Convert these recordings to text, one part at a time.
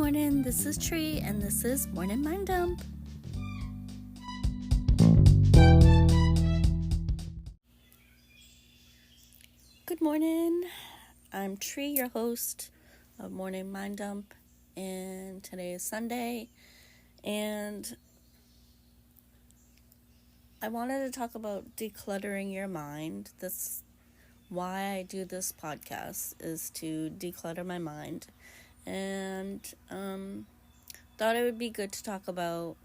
morning, this is Trie, and this is Morning Mind Dump. Good morning, I'm Trie, your host of Morning Mind Dump, and today is Sunday, and I wanted to talk about decluttering your mind. That's why I do this podcast, is to declutter my mind, and thought it would be good to talk about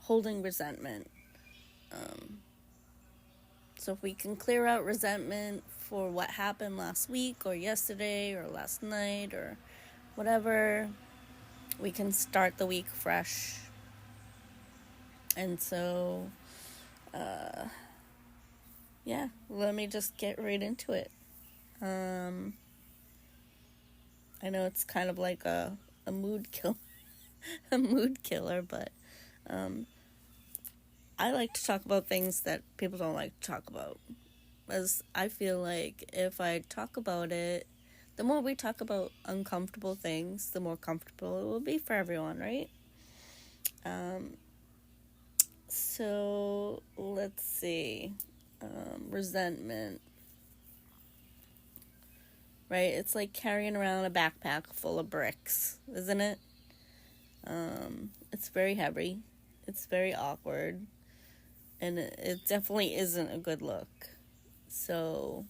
holding resentment. So if we can clear out resentment for what happened last week or yesterday or last night or whatever, we can start the week fresh. And so, let me just get right into it. I know it's kind of like a mood kill, a mood killer, but I like to talk about things that people don't like to talk about. As I feel like if I talk about it, the more we talk about uncomfortable things, the more comfortable it will be for everyone, right? So let's see. Resentment. Right? It's like carrying around a backpack full of bricks, isn't it? It's very heavy. It's very awkward. And it definitely isn't a good look. So,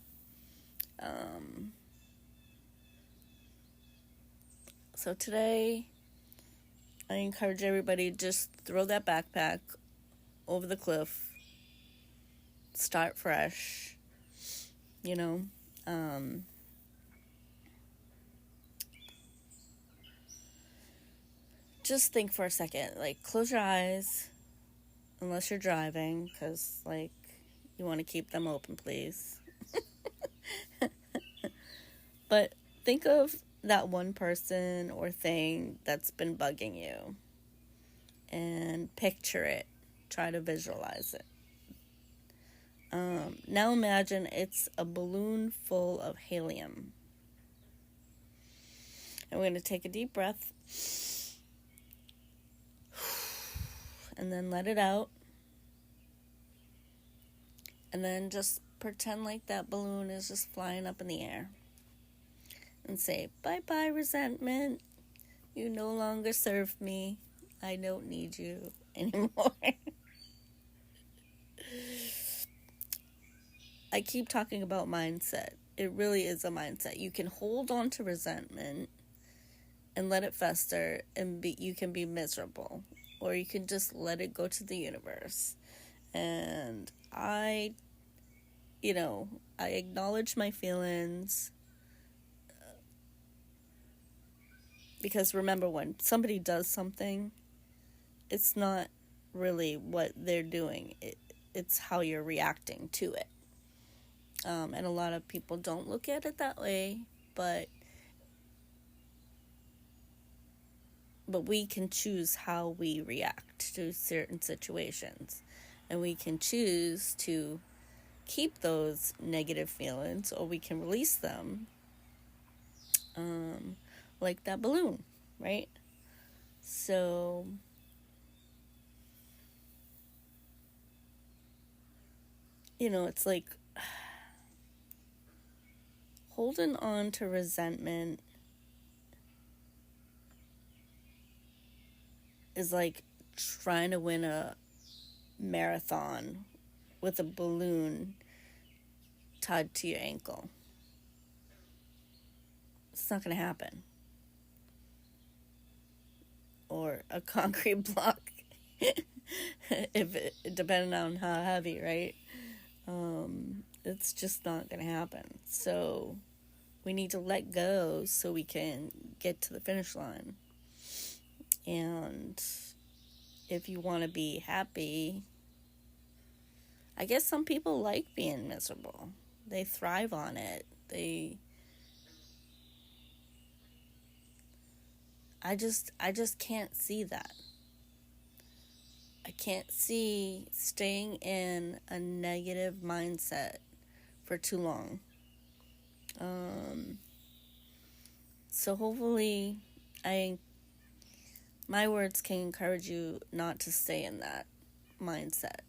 today, I encourage everybody to just throw that backpack over the cliff, start fresh, just think for a second, close your eyes, unless you're driving, because, you want to keep them open, please. But think of that one person or thing that's been bugging you and picture it. Try to visualize it. Now imagine it's a balloon full of helium. And we're going to take a deep breath and then let it out. And then just pretend like that balloon is just flying up in the air. And say, bye-bye, resentment. You no longer serve me. I don't need you anymore. I keep talking about mindset. It really is a mindset. You can hold on to resentment and let it fester, and you can be miserable. Or you can just let it go to the universe. And I acknowledge my feelings. Because remember, when somebody does something, it's not really what they're doing. It's how you're reacting to it. And a lot of people don't look at it that way, but we can choose how we react to certain situations. And we can choose to keep those negative feelings, or we can release them. Like that balloon, right? So, it's like holding on to resentment is like trying to win a marathon with a balloon tied to your ankle. It's not going to happen. Or a concrete block, depending on how heavy, right? It's just not going to happen. So we need to let go so we can get to the finish line. And if you want to be happy, I guess some people like being miserable. They thrive on it. I just can't see that. I can't see staying in a negative mindset for too long. So hopefully I my words can encourage you not to stay in that mindset.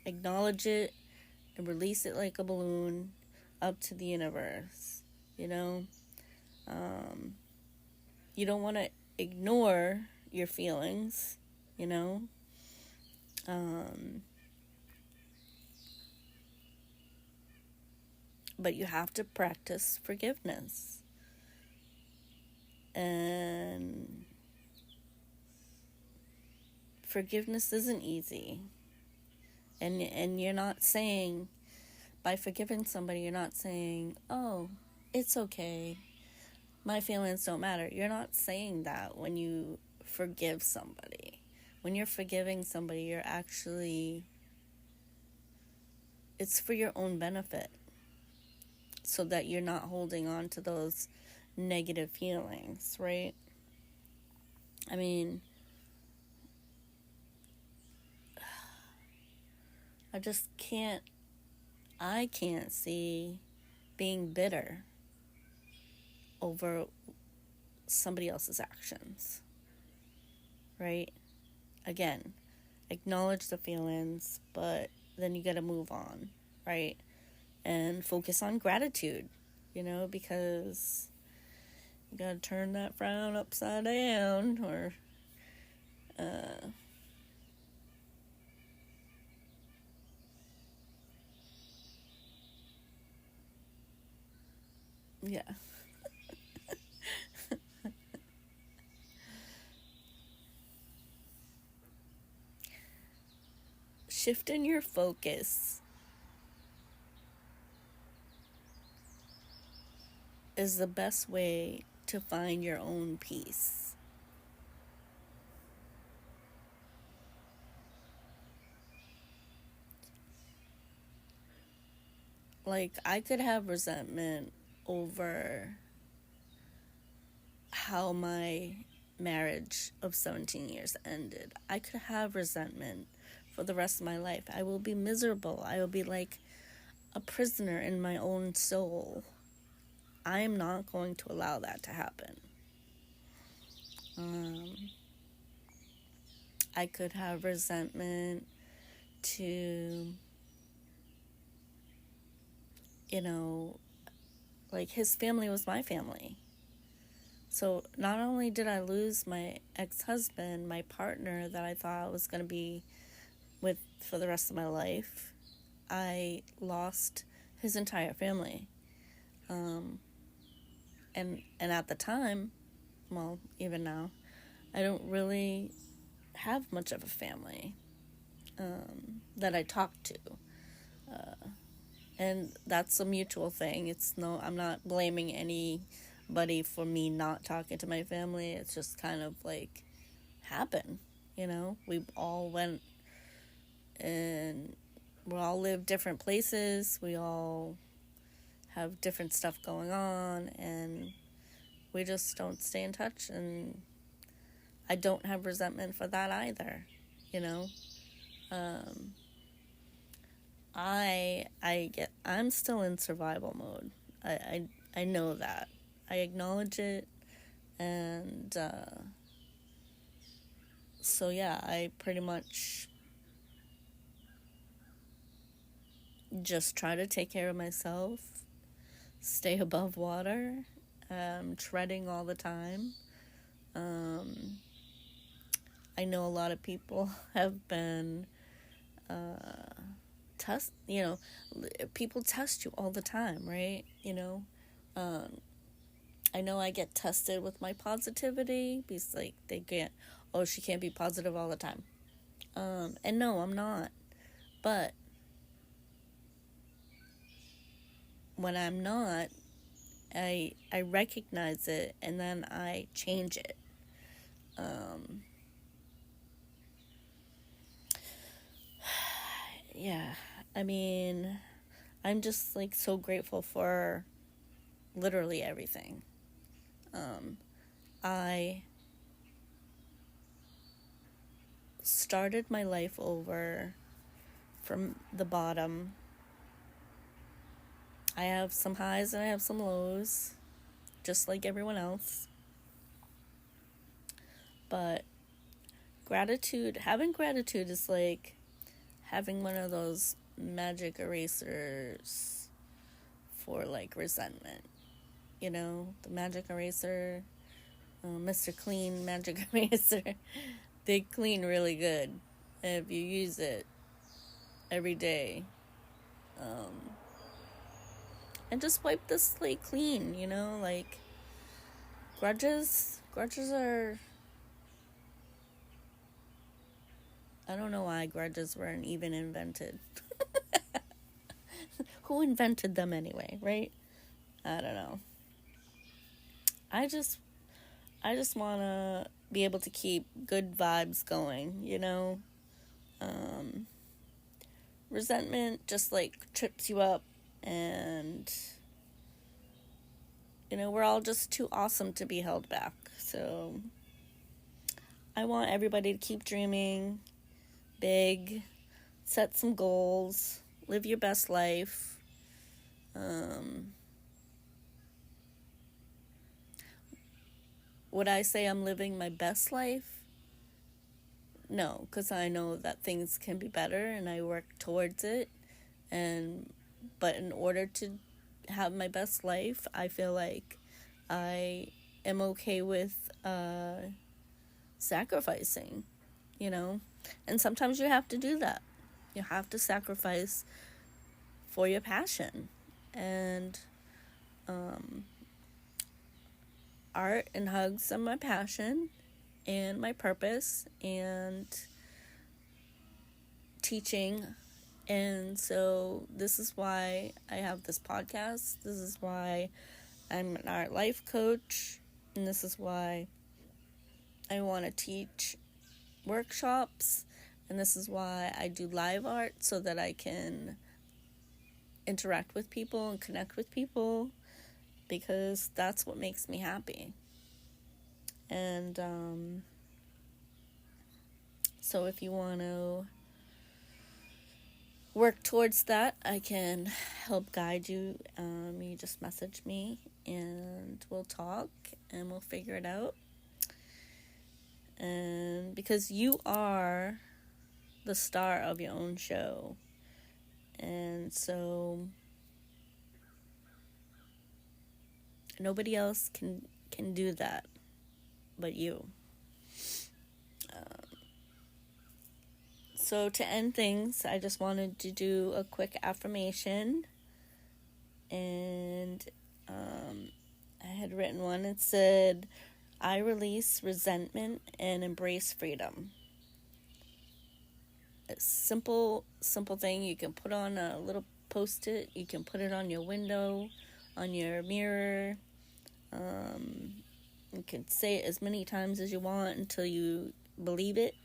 Acknowledge it and release it like a balloon up to the universe. You know, um, you don't want to ignore your feelings. You know, um, but you have to practice forgiveness. And forgiveness isn't easy. And you're not saying, by forgiving somebody, you're not saying, oh, it's okay, my feelings don't matter. You're not saying that when you forgive somebody. When you're forgiving somebody, you're actually, it's for your own benefit, so that you're not holding on to those negative feelings, right? I mean, I just can't, I can't see being bitter over somebody else's actions, right? Again, acknowledge the feelings, but then you got to move on, right? And focus on gratitude, because you got to turn that frown upside down, or yeah. Shifting your focus is the best way to find your own peace. Like, I could have resentment over how my marriage of 17 years ended. I could have resentment for the rest of my life. I will be miserable. I will be like a prisoner in my own soul. I am not going to allow that to happen. Um, I could have resentment to, like, his family was my family. So not only did I lose my ex-husband, my partner that I thought I was going to be with for the rest of my life, I lost his entire family. And at the time, well, even now, I don't really have much of a family that I talk to. And that's a mutual thing. I'm not blaming anybody for me not talking to my family. It's just kind of like happened, We all went, and we all live different places. We all have different stuff going on, and we just don't stay in touch. And I don't have resentment for that either, you know. Um, I'm still in survival mode. I know that. I acknowledge it, and so yeah, I pretty much just try to take care of myself, stay above water, treading all the time. I know a lot of people have been people test you all the time, right? I know I get tested with my positivity because, like, they get, oh, she can't be positive all the time. And no, I'm not. But when I'm not, I recognize it, and then I change it. Yeah, I mean, I'm just, like, so grateful for literally everything. I started my life over from the bottom. I have some highs and I have some lows, just like everyone else. But having gratitude is like having one of those magic erasers for like resentment. You know, the magic eraser, Mr. Clean magic eraser. They clean really good if you use it every day. And just wipe the slate clean, you know, like grudges are, I don't know why grudges weren't even invented. Who invented them anyway, right? I don't know. I just want to be able to keep good vibes going, you know? Resentment just like trips you up, and you know, we're all just too awesome to be held back. So I want everybody to keep dreaming big, set some goals, live your best life. Would I say I'm living my best life? No, because I know that things can be better and I work towards it. But in order to have my best life, I feel like I am okay with sacrificing, you know? And sometimes you have to do that. You have to sacrifice for your passion. And art and hugs are my passion and my purpose, and teaching. And so this is why I have this podcast. This is why I'm an art life coach. And this is why I want to teach workshops. And this is why I do live art, so that I can interact with people and connect with people, because that's what makes me happy. And so if you want to work towards that, I can help guide you. You just message me and we'll talk and we'll figure it out. And because you are the star of your own show, and so nobody else can do that but you. So to end things, I just wanted to do a quick affirmation. And I had written one. It said, I release resentment and embrace freedom. A simple thing. You can put on a little post-it. You can put it on your window, on your mirror. You can say it as many times as you want until you believe it.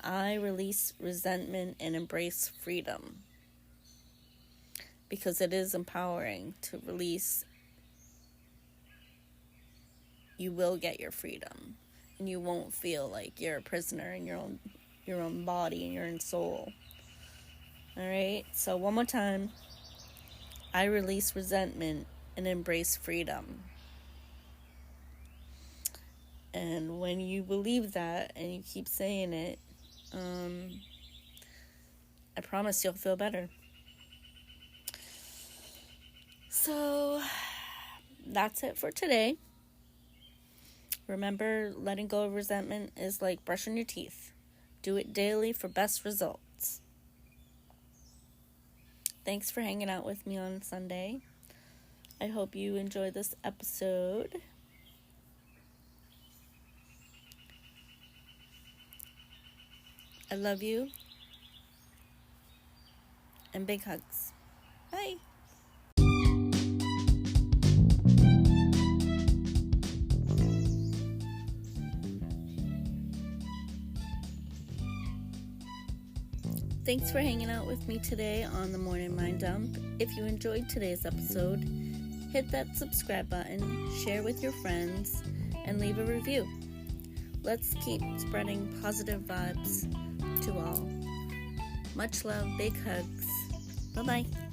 I release resentment and embrace freedom. Because it is empowering to release. You will get your freedom. And you won't feel like you're a prisoner in your own body and your own soul. Alright? So one more time. I release resentment and embrace freedom. And when you believe that and you keep saying it, I promise you'll feel better. So that's it for today. Remember, letting go of resentment is like brushing your teeth. Do it daily for best results. Thanks for hanging out with me on Sunday. I hope you enjoyed this episode. I love you. And big hugs. Bye. Thanks for hanging out with me today on the Morning Mind Dump. If you enjoyed today's episode, hit that subscribe button, share with your friends, and leave a review. Let's keep spreading positive vibes to all. Much love, big hugs. Bye-bye.